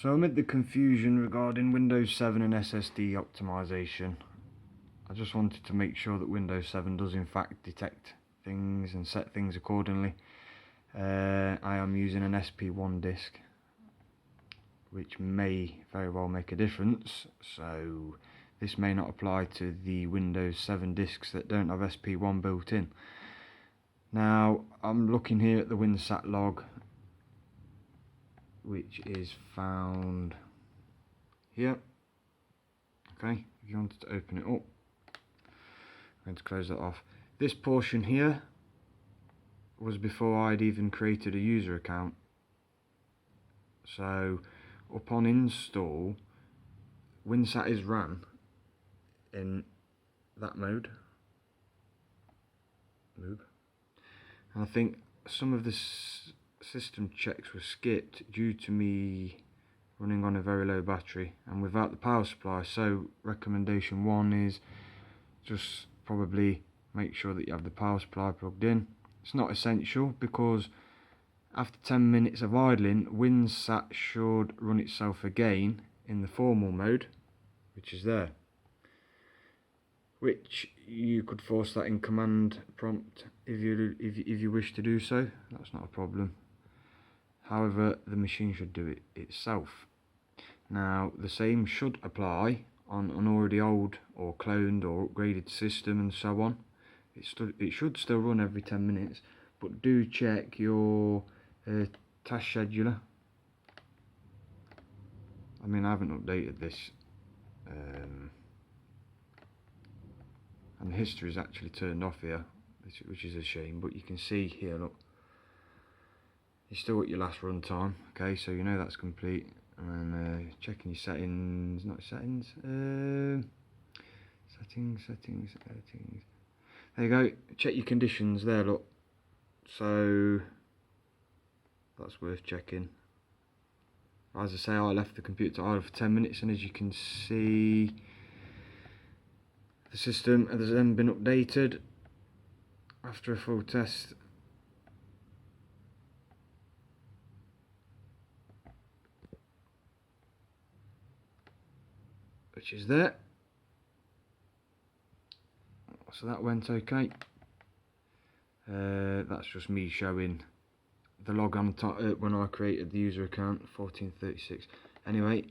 So amid the confusion regarding Windows 7 and SSD optimization, I just wanted to make sure that Windows 7 does in fact detect things and set things accordingly. I am using an SP1 disk, which may very well make a difference, so this may not apply to the Windows 7 disks that don't have SP1 built in. Now I'm looking here at the WINSAT log, which is found here. Okay, if you wanted to open it up, I'm going to close that off. This portion here was before I'd even created a user account. So upon install, WINSAT is ran in that mode. And I think some of the system checks were skipped due to me running on a very low battery and without the power supply. So recommendation 1 is just probably make sure that you have the power supply plugged in. It's not essential because after 10 minutes of idling, WINSAT should run itself again in the formal mode, which is there, which you could force that in command prompt if you wish to do so. That's not a problem. However, the machine should do it itself. Now the same should apply on an already old or cloned or upgraded system and so on. It should still run every 10 minutes, but do check your task scheduler. I mean, I haven't updated this, and the history is actually turned off here, which is a shame, but you can see here, look, you're still at your last run time. Okay, so you know that's complete. And then checking your settings, not settings, settings. There you go. Check your conditions there, look. So that's worth checking. As I say, I left the computer idle for 10 minutes, and as you can see, the system has then been updated after a full test. Which is there. So that went okay. That's just me showing the log on top when I created the user account, 1436. Anyway,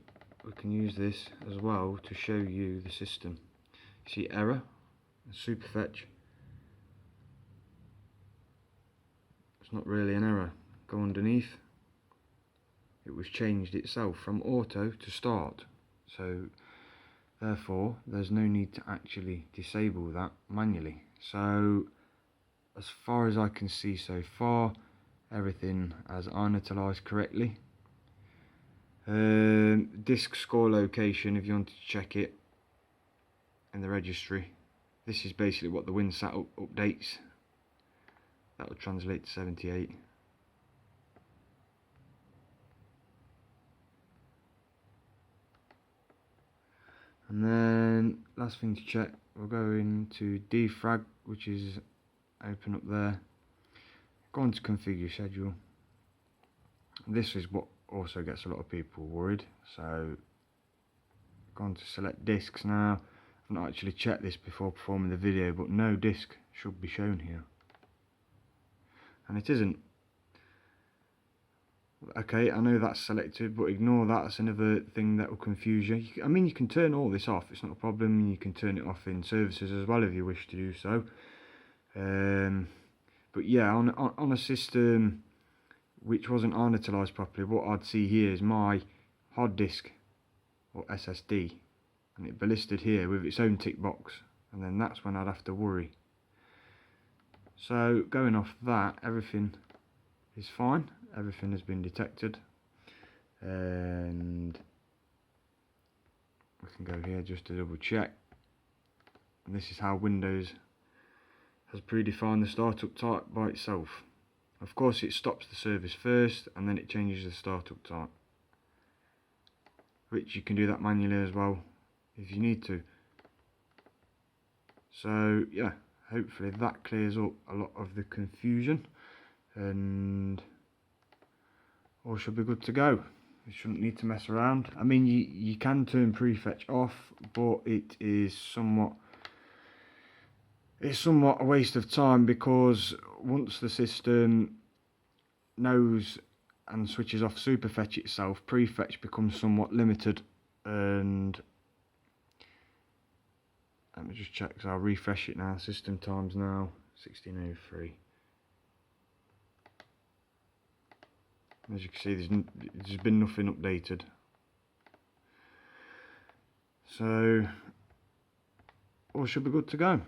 we can use this as well to show you the system. You see error, Superfetch. It's not really an error. Go underneath. It was changed itself from auto to start. So therefore, there's no need to actually disable that manually. So, as far as I can see so far, everything has initialized correctly. Disk score location, if you want to check it in the registry. This is basically what the WINSAT updates. That would translate to 78. And then last thing to check, we'll go into defrag, which is open up there. Go on to configure schedule. This is what also gets a lot of people worried. So go on to select disks now. I've not actually checked this before performing the video, but no disk should be shown here, and it isn't. Okay, I know that's selected, but ignore that. That's another thing that will confuse you. I mean, you can turn all this off, it's not a problem. You can turn it off in services as well if you wish to do so. But yeah, on a system which wasn't initialized properly, what I'd see here is my hard disk or SSD, and it'd be listed here with its own tick box, and then that's when I'd have to worry. So going off that, everything is fine. Everything has been detected, and we can go here just to double check. And this is how Windows has predefined the startup type by itself. Of course, it stops the service first and then it changes the startup type, which you can do that manually as well if you need to. So yeah, hopefully that clears up a lot of the confusion, and all should be good to go. You shouldn't need to mess around. I mean, you can turn prefetch off, but it is somewhat a waste of time, because once the system knows and switches off Superfetch itself, prefetch becomes somewhat limited. And let me just check, so I'll refresh it now. System times now 16:03. As you can see, there's been nothing updated. So all should be good to go.